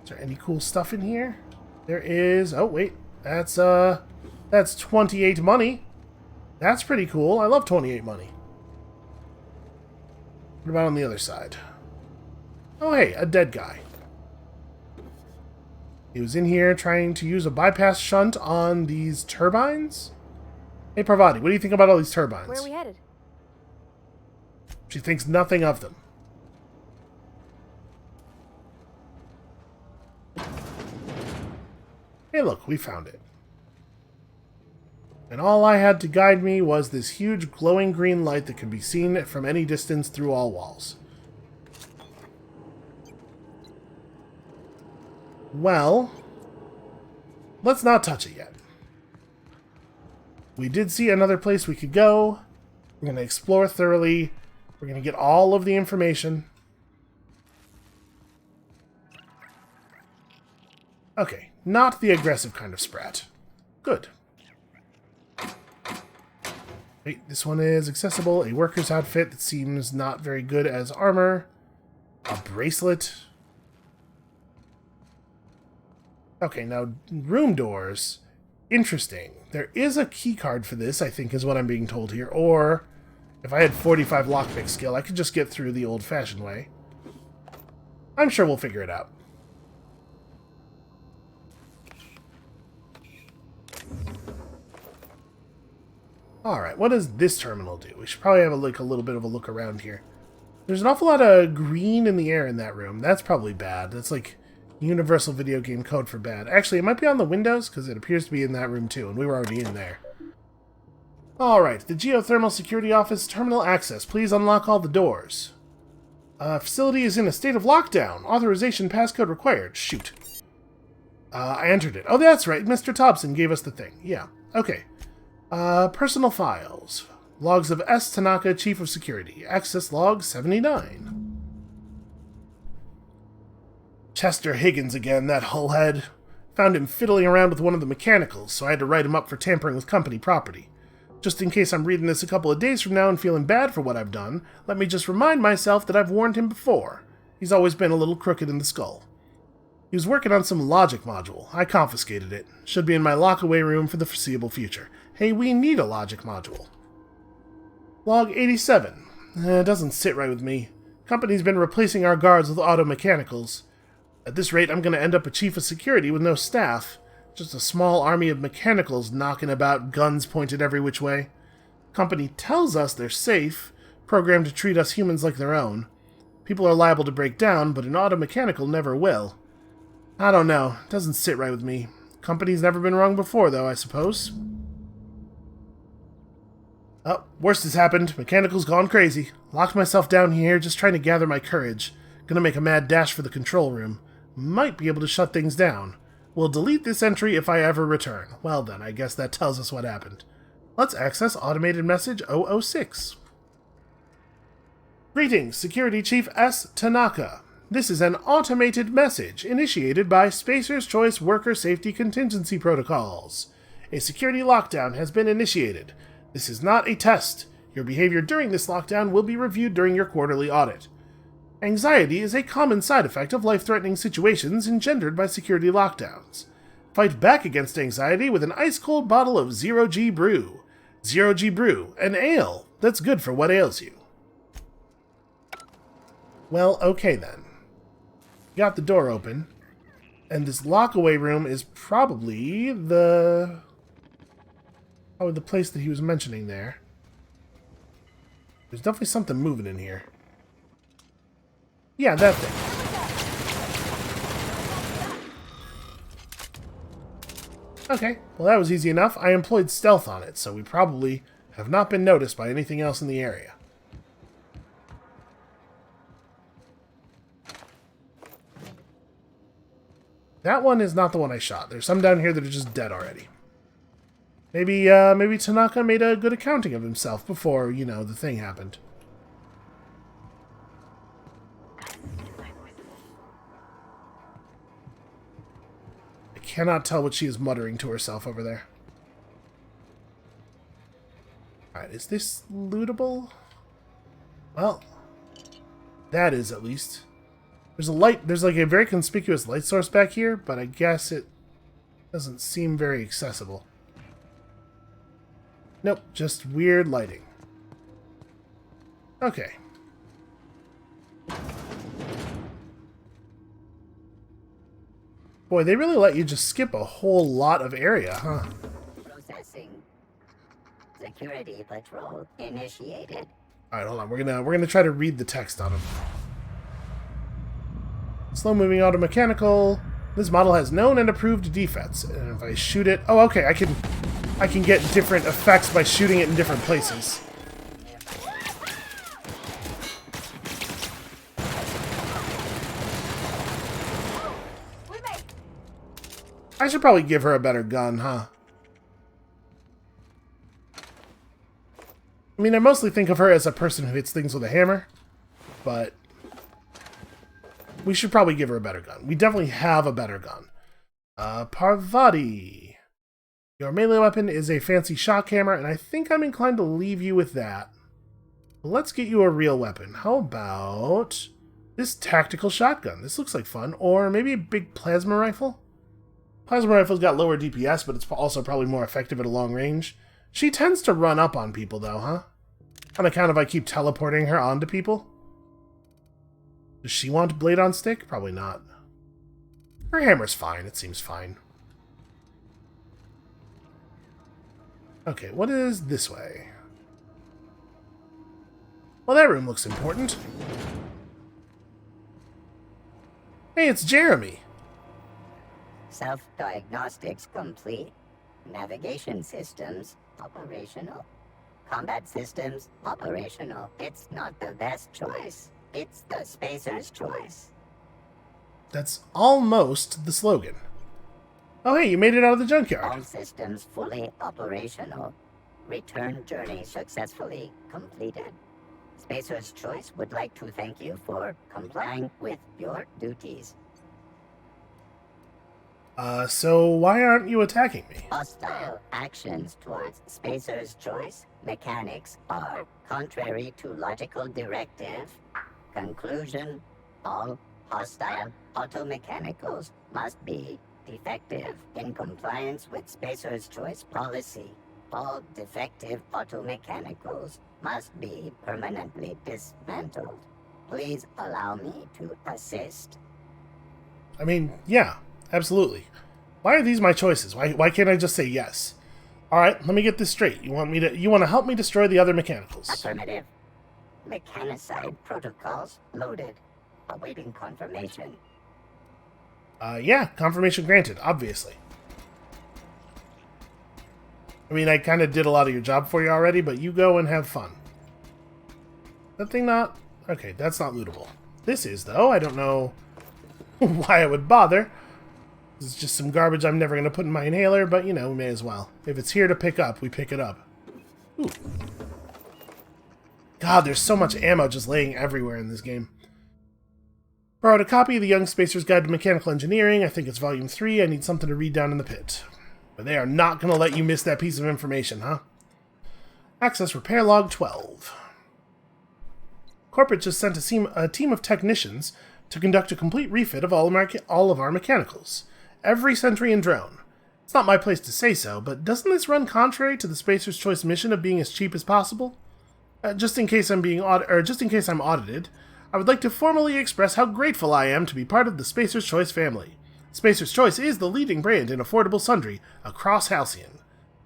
Is there any cool stuff in here? There is... Oh, wait. That's 28 money. That's pretty cool. I love 28 money. What about on the other side? Oh, hey, a dead guy. He was in here trying to use a bypass shunt on these turbines? Hey, Parvati, what do you think about all these turbines?
Where are we headed?
She thinks nothing of them. Hey, look, we found it. And all I had to guide me was this huge glowing green light that could be seen from any distance through all walls. Well, let's not touch it yet. We did see another place we could go. We're going to explore thoroughly. We're going to get all of the information. Okay, not the aggressive kind of sprat. Good. Wait, this one is accessible. A worker's outfit that seems not very good as armor. A bracelet. Okay, now room doors. Interesting. There is a key card for this, I think is what I'm being told here. Or, if I had 45 lockpick skill, I could just get through the old-fashioned way. I'm sure we'll figure it out. Alright, what does this terminal do? We should probably have a little bit of a look around here. There's an awful lot of green in the air in that room. That's probably bad. That's like universal video game code for bad. Actually, it might be on the windows, because it appears to be in that room too, and we were already in there. Alright, the Geothermal Security Office terminal access. Please unlock all the doors. Facility is in a state of lockdown. Authorization passcode required. Shoot. I entered it. Oh, that's right. Mr. Thompson gave us the thing. Yeah. Okay. Personal files. Logs of S. Tanaka, Chief of Security. Access log 79. Chester Higgins again, that hullhead. Found him fiddling around with one of the mechanicals, so I had to write him up for tampering with company property. Just in case I'm reading this a couple of days from now and feeling bad for what I've done, let me just remind myself that I've warned him before. He's always been a little crooked in the skull. He was working on some logic module. I confiscated it. Should be in my lock-away room for the foreseeable future. Hey, we need a logic module. Log 87. It doesn't sit right with me. Company's been replacing our guards with auto mechanicals. At this rate, I'm going to end up a chief of security with no staff. Just a small army of mechanicals knocking about, guns pointed every which way. Company tells us they're safe, programmed to treat us humans like their own. People are liable to break down, but an auto mechanical never will. I don't know. It doesn't sit right with me. Company's never been wrong before, though, I suppose. Oh, worst has happened. Mechanical's gone crazy. Locked myself down here, just trying to gather my courage. Gonna make a mad dash for the control room. Might be able to shut things down. We'll delete this entry if I ever return. Well then, I guess that tells us what happened. Let's access automated message 006. Greetings, Security Chief S. Tanaka. This is an automated message initiated by Spacer's Choice Worker Safety Contingency Protocols. A security lockdown has been initiated. This is not a test. Your behavior during this lockdown will be reviewed during your quarterly audit. Anxiety is a common side effect of life-threatening situations engendered by security lockdowns. Fight back against anxiety with an ice-cold bottle of Zero-G Brew. Zero-G Brew, an ale that's good for what ails you. Well, okay then. Got the door open, and this lock-away room is probably the place that he was mentioning there. There's definitely something moving in here. Yeah, that thing. Okay, well that was easy enough. I employed stealth on it, so we probably have not been noticed by anything else in the area. That one is not the one I shot. There's some down here that are just dead already. Maybe Tanaka made a good accounting of himself before, you know, the thing happened. I cannot tell what she is muttering to herself over there. Alright, is this lootable? Well, that is at least. There's a light, there's like a very conspicuous light source back here, but I guess it doesn't seem very accessible. Nope, just weird lighting. Okay. Boy, they really let you just skip a whole lot of area, huh?
Processing. Security patrol initiated.
Alright, hold on. We're gonna try to read the text on them. Slow-moving automechanical. This model has known and approved defects. And if I shoot it... Oh, okay, I can get different effects by shooting it in different places. I should probably give her a better gun, huh? I mean, I mostly think of her as a person who hits things with a hammer, but we should probably give her a better gun. We definitely have a better gun. Parvati. Your melee weapon is a fancy shock hammer, and I think I'm inclined to leave you with that. Let's get you a real weapon. How about this tactical shotgun? This looks like fun. Or maybe a big plasma rifle? Plasma rifle's got lower DPS, but it's also probably more effective at a long range. She tends to run up on people, though, huh? On account of I keep teleporting her onto people? Does she want blade on stick? Probably not. Her hammer's fine. It seems fine. Okay, what is this way? Well, that room looks important. Hey, it's Jeremy.
Self-diagnostics complete. Navigation systems operational. Combat systems operational. It's not the best choice. It's the spacer's choice.
That's almost the slogan. Oh, hey, you made it out of the junkyard.
All systems fully operational. Return journey successfully completed. Spacer's Choice would like to thank you for complying with your duties.
So why aren't you attacking me?
Hostile actions towards Spacer's Choice mechanics are contrary to logical directive. Conclusion: all hostile automechanicals must be defective in compliance with Spacer's Choice policy. All defective automechanicals must be permanently dismantled. Please allow me to assist.
I mean, yeah, absolutely. Why are these my choices? Why can't I just say yes? Alright, let me get this straight. You want to help me destroy the other mechanicals?
Affirmative. Mechanicide protocols loaded. Awaiting confirmation.
Yeah, confirmation granted, obviously. I mean, I kind of did a lot of your job for you already, but you go and have fun. That thing not... Okay, that's not lootable. This is, though. I don't know why I would bother. This is just some garbage I'm never going to put in my inhaler, but, you know, we may as well. If it's here to pick up, we pick it up. Ooh. God, there's so much ammo just laying everywhere in this game. Borrowed a copy of the Young Spacer's Guide to Mechanical Engineering. I think it's Volume 3. I need something to read down in the pit. But they are not going to let you miss that piece of information, huh? Access Repair Log 12. Corporate just sent a team of technicians to conduct a complete refit of all of our mechanicals. Every sentry and drone. It's not my place to say so, but doesn't this run contrary to the Spacer's Choice mission of being as cheap as possible? Just in case I'm audited, I would like to formally express how grateful I am to be part of the Spacer's Choice family. Spacer's Choice is the leading brand in affordable sundry across Halcyon.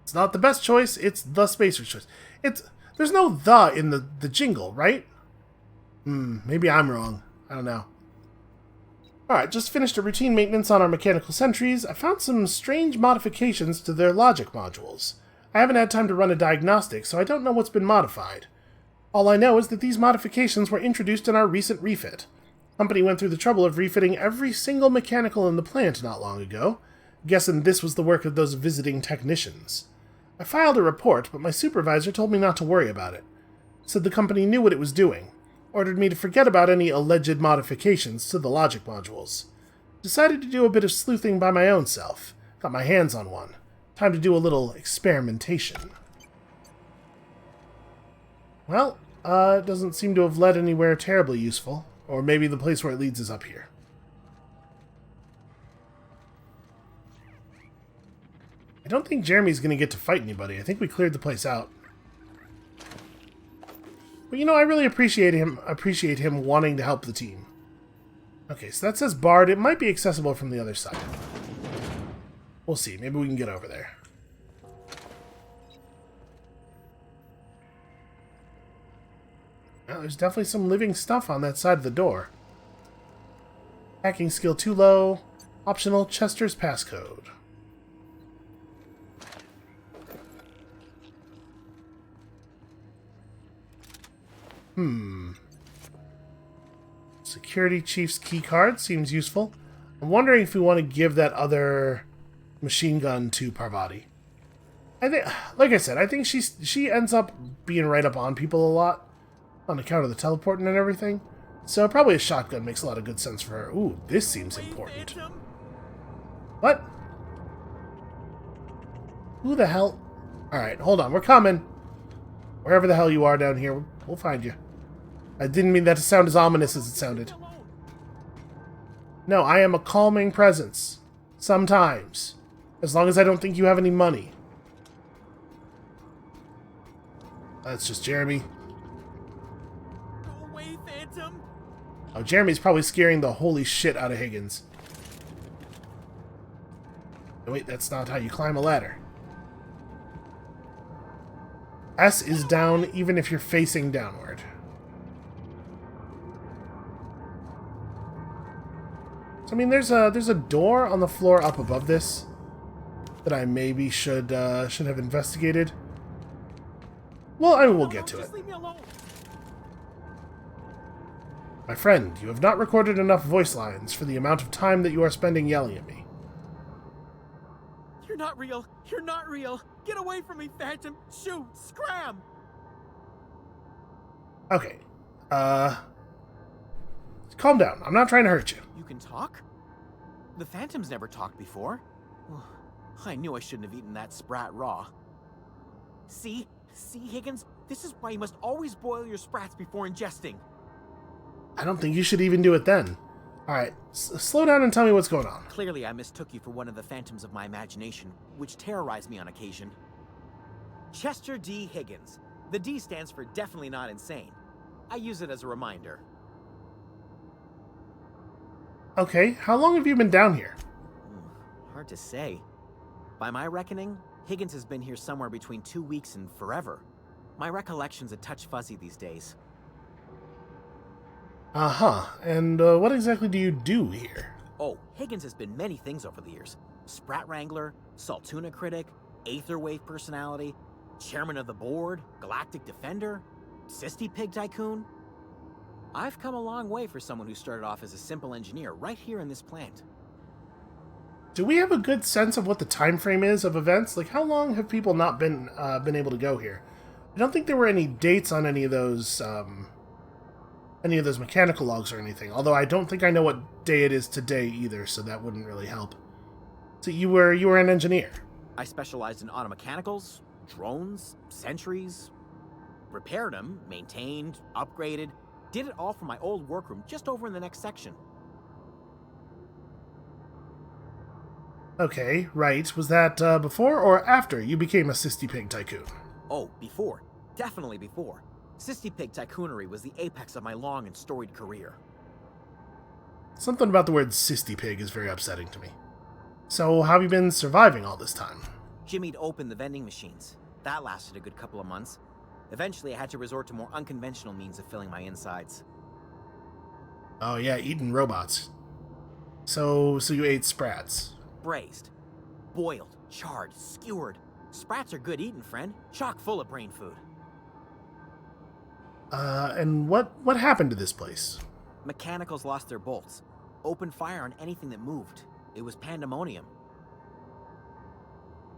It's not the best choice, it's the Spacer's Choice. There's no "the" in the jingle, right? Maybe I'm wrong. I don't know. Alright, just finished a routine maintenance on our mechanical sentries. I found some strange modifications to their logic modules. I haven't had time to run a diagnostic, so I don't know what's been modified. All I know is that these modifications were introduced in our recent refit. The company went through the trouble of refitting every single mechanical in the plant not long ago. Guessing this was the work of those visiting technicians. I filed a report, but my supervisor told me not to worry about it. Said the company knew what it was doing. Ordered me to forget about any alleged modifications to the logic modules. Decided to do a bit of sleuthing by my own self. Got my hands on one. Time to do a little experimentation. Well, it doesn't seem to have led anywhere terribly useful. Or maybe the place where it leads is up here. I don't think Jeremy's going to get to fight anybody. I think we cleared the place out. But you know, I really appreciate him wanting to help the team. Okay, so that says barred. It might be accessible from the other side. We'll see. Maybe we can get over there. Well, there's definitely some living stuff on that side of the door. Hacking skill too low. Optional Chester's passcode. Security Chief's keycard seems useful. I'm wondering if we want to give that other machine gun to Parvati. I think, like I said, I think she ends up being right up on people a lot on account of the teleporting and everything. So probably a shotgun makes a lot of good sense for her. Ooh, this seems important. What? Who the hell? Alright, hold on. We're coming. Wherever the hell you are down here, we'll find you. I didn't mean that to sound as ominous as it sounded. No, I am a calming presence. Sometimes. As long as I don't think you have any money. That's just Jeremy.
Go away, Phantom!
Oh, Jeremy's probably scaring the holy shit out of Higgins. Oh, wait, that's not how you climb a ladder. S is down even if you're facing downward. So, I mean, there's a door on the floor up above this that I maybe should have investigated. Well, I mean, we'll get to it. My friend, you have not recorded enough voice lines for the amount of time that you are spending yelling at me.
You're not real! You're not real! Get away from me, Phantom! Shoot! Scram!
Okay. Calm down. I'm not trying to hurt you.
You can talk? The Phantom's never talked before. I knew I shouldn't have eaten that sprat raw. See? See, Higgins? This is why you must always boil your sprats before ingesting.
I don't think you should even do it then. Alright, slow down and tell me what's going on.
Clearly I mistook you for one of the phantoms of my imagination, which terrorized me on occasion. Chester D. Higgins. The D stands for definitely not insane. I use it as a reminder.
Okay, how long have you been down here?
Hard to say. By my reckoning, Higgins has been here somewhere between 2 weeks and forever. My recollection's a touch fuzzy these days.
Uh-huh. And what exactly do you do here?
Oh, Higgins has been many things over the years. Sprat Wrangler, Saltuna Critic, Aetherwave Personality, Chairman of the Board, Galactic Defender, Sisty Pig Tycoon. I've come a long way for someone who started off as a simple engineer right here in this plant.
Do we have a good sense of what the time frame is of events? Like, how long have people not been able to go here? I don't think there were any dates on any of those mechanical logs or anything. Although I don't think I know what day it is today either, so that wouldn't really help. So you were an engineer.
I specialized in automechanicals, drones, sentries, repaired them, maintained, upgraded, did it all from my old workroom just over in the next section.
Okay, right. Was that before or after you became a Sisty Pig Tycoon?
Oh, before. Definitely before. Sisty Pig Tycoonery was the apex of my long and storied career.
Something about the word Sisty Pig is very upsetting to me. So, how have you been surviving all this time?
Jimmy'd opened the vending machines. That lasted a good couple of months. Eventually, I had to resort to more unconventional means of filling my insides.
Oh yeah, eating robots. So you ate sprats.
Braised, boiled, charred, skewered. Sprats are good eating, friend. Chock full of brain food.
And what happened to this place?
Mechanicals lost their bolts. Opened fire on anything that moved. It was pandemonium.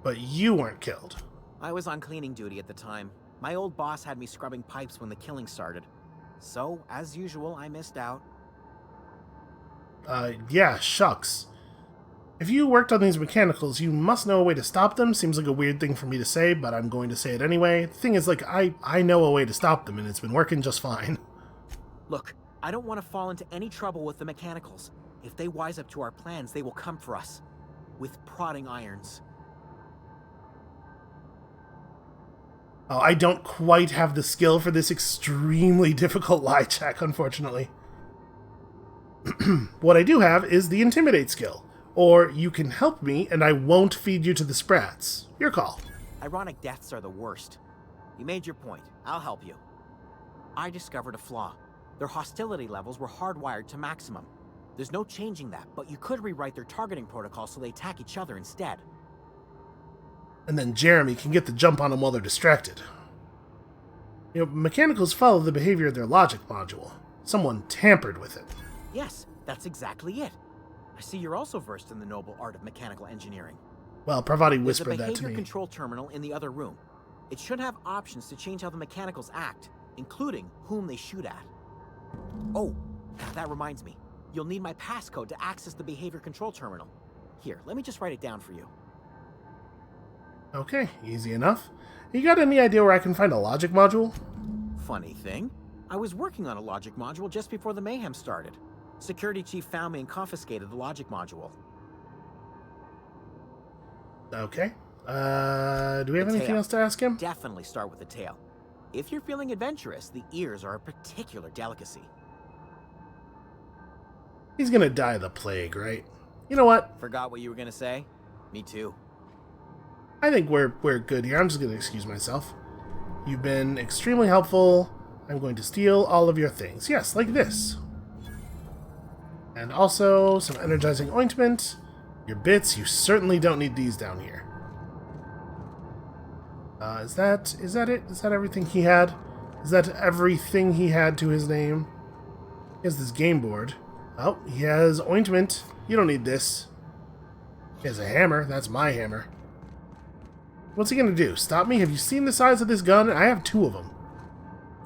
But you weren't killed.
I was on cleaning duty at the time. My old boss had me scrubbing pipes when the killing started. So, as usual, I missed out.
Yeah, shucks. If you worked on these mechanicals, you must know a way to stop them. Seems like a weird thing for me to say, but I'm going to say it anyway. The thing is, like, I know a way to stop them, and it's been working just fine.
Look, I don't want to fall into any trouble with the mechanicals. If they wise up to our plans, they will come for us. With prodding irons.
Oh, I don't quite have the skill for this extremely difficult lie check, unfortunately. What I do have is the Intimidate skill. Or you can help me, and I won't feed you to the sprats. Your call.
Ironic deaths are the worst. You made your point. I'll help you. I discovered a flaw. Their hostility levels were hardwired to maximum. There's no changing that, but you could rewrite their targeting protocol so they attack each other instead.
And then Jeremy can get the jump on them while they're distracted. You know, mechanicals follow the behavior of their logic module. Someone tampered with it.
Yes, that's exactly it. I see you're also versed in the noble art of mechanical engineering.
Well, Pravati whispered that to
There's a behavior
me.
control terminal in the other room. It should have options to change how the mechanicals act, including whom they shoot at. Oh, that reminds me. You'll need my passcode to access the behavior control terminal. Here, let me just write it down for you.
Okay, easy enough. You got any idea where I can find a logic module?
Funny thing, I was working on a logic module just before the mayhem started. Security chief found me and confiscated the logic module.
Okay. Do we have anything else to ask him?
Definitely start with the tail. If you're feeling adventurous, the ears are a particular delicacy.
He's gonna die of the plague, right? You know what?
Forgot what you were gonna say? Me too.
I think we're good here. I'm just gonna excuse myself. You've been extremely helpful. I'm going to steal all of your things. Yes, like this. And also some energizing ointment. Your bits, you certainly don't need these down here. Is that it? Is that everything he had? Is that everything he had to his name? He has this game board. Oh, he has ointment. You don't need this. He has a hammer. That's my hammer. What's he gonna do? Stop me? Have you seen the size of this gun? I have 2 of them.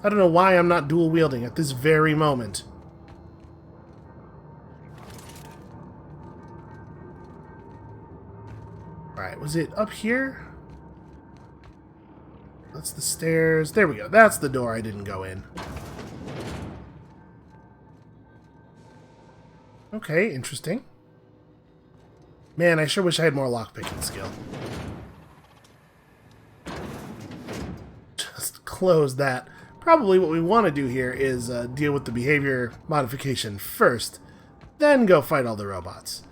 I don't know why I'm not dual wielding at this very moment. Alright, was it up here? That's the stairs. There we go. That's the door I didn't go in. Okay, interesting. Man, I sure wish I had more lockpicking skill. Just close that. Probably what we want to do here is deal with the behavior modification first, then go fight all the robots.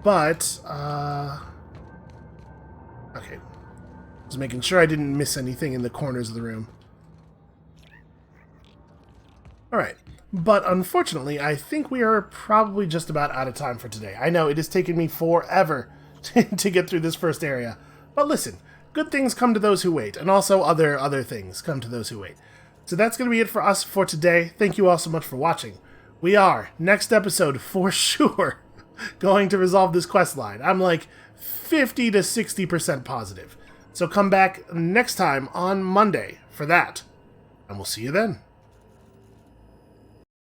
But, okay. Just making sure I didn't miss anything in the corners of the room. Alright. But unfortunately, I think we are probably just about out of time for today. I know it has taken me forever to get through this first area. But listen, good things come to those who wait, and also other things come to those who wait. So that's going to be it for us for today. Thank you all so much for watching. We are, next episode for sure, going to resolve this quest line. I'm like 50 to 60% positive. So come back next time on Monday for that, and we'll see you then.